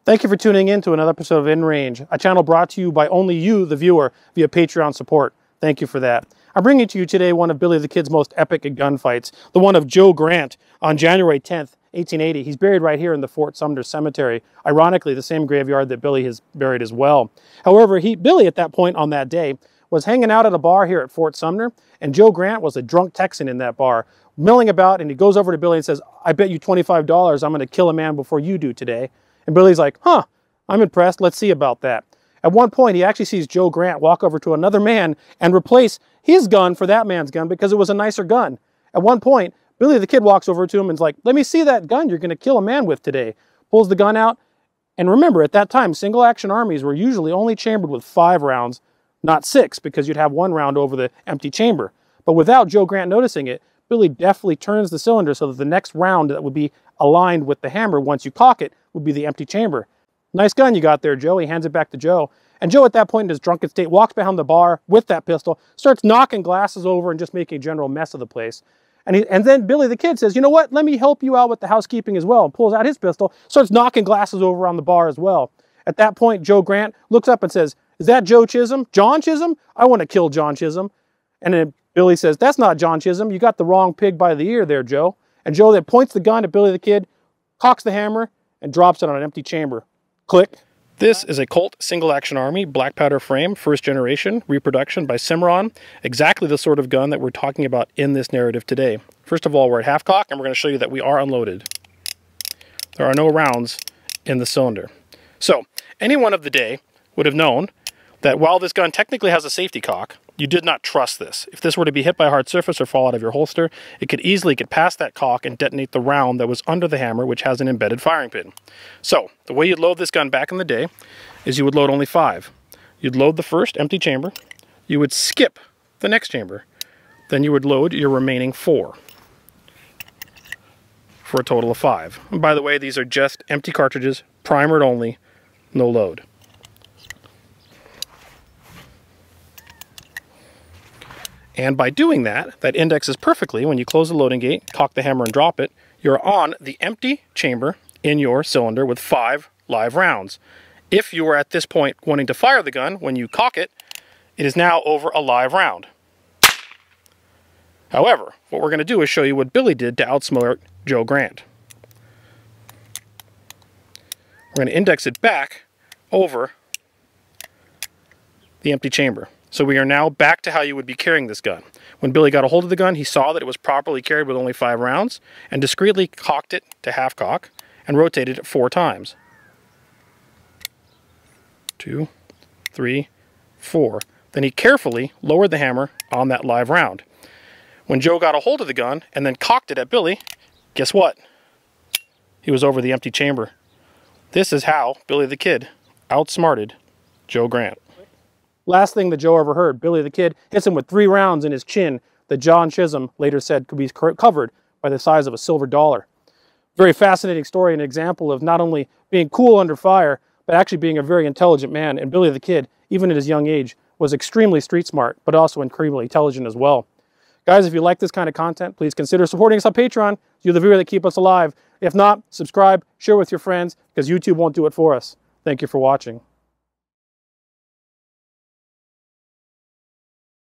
Thank you for tuning in to another episode of InRange, a channel brought to you by only you, the viewer, via Patreon support. Thank you for that. I'm bringing to you today one of Billy the Kid's most epic gunfights, the one of Joe Grant on January 10th, 1880. He's buried right here in the Fort Sumner Cemetery, ironically the same graveyard that Billy has buried as well. However, Billy at that point on that day was hanging out at a bar here at Fort Sumner, and Joe Grant was a drunk Texan in that bar, milling about, and he goes over to Billy and says, "I bet you $25 I'm going to kill a man before you do today." And Billy's like, "Huh, I'm impressed. Let's see about that." At one point, he actually sees Joe Grant walk over to another man and replace his gun for that man's gun because it was a nicer gun. At one point, Billy the Kid walks over to him and is like, "Let me see that gun you're going to kill a man with today." Pulls the gun out. And remember, at that time, single action armies were usually only chambered with 5 rounds, not 6, because you'd have 1 round over the empty chamber. But without Joe Grant noticing it, Billy deftly turns the cylinder so that the next round that would be aligned with the hammer once you cock it would be the empty chamber. "Nice gun you got there, Joe." He hands it back to Joe. And Joe, at that point in his drunken state, walks behind the bar with that pistol, starts knocking glasses over and just making a general mess of the place. And then Billy the Kid says, "You know what? Let me help you out with the housekeeping as well." And pulls out his pistol, starts knocking glasses over on the bar as well. At that point, Joe Grant looks up and says, "Is that Joe Chisholm? John Chisholm? I want to kill John Chisholm." And then Billy says, "That's not John Chisholm. You got the wrong pig by the ear there, Joe." And Joe then points the gun at Billy the Kid, cocks the hammer, and drops it on an empty chamber. Click. This is a Colt Single Action Army black powder frame, first generation, reproduction by Cimarron. Exactly the sort of gun that we're talking about in this narrative today. First of all, we're at half cock, and we're going to show you that we are unloaded. There are no rounds in the cylinder. So, anyone of the day would have known that while this gun technically has a safety cock, you did not trust this. If this were to be hit by a hard surface or fall out of your holster, it could easily get past that cock and detonate the round that was under the hammer, which has an embedded firing pin. So, the way you'd load this gun back in the day is you would load only 5. You'd load the first empty chamber, you would skip the next chamber, then you would load your remaining 4 for a total of 5. And by the way, these are just empty cartridges, primered only, no load. And by doing that, that indexes perfectly when you close the loading gate, cock the hammer and drop it, you're on the empty chamber in your cylinder with 5 live rounds. If you are at this point wanting to fire the gun, when you cock it, it is now over a live round. However, what we're going to do is show you what Billy did to outsmart Joe Grant. We're going to index it back over the empty chamber. So we are now back to how you would be carrying this gun. When Billy got a hold of the gun, he saw that it was properly carried with only 5 rounds and discreetly cocked it to half cock and rotated it 4 times. 2, 3, 4. Then he carefully lowered the hammer on that live round. When Joe got a hold of the gun and then cocked it at Billy, guess what? He was over the empty chamber. This is how Billy the Kid outsmarted Joe Grant. Last thing that Joe ever heard, Billy the Kid hits him with 3 rounds in his chin that John Chisholm later said could be covered by the size of a silver dollar. Very fascinating story, an example of not only being cool under fire, but actually being a very intelligent man. And Billy the Kid, even at his young age, was extremely street smart, but also incredibly intelligent as well. Guys, if you like this kind of content, please consider supporting us on Patreon. You're the viewer that keep us alive. If not, subscribe, share with your friends, because YouTube won't do it for us. Thank you for watching.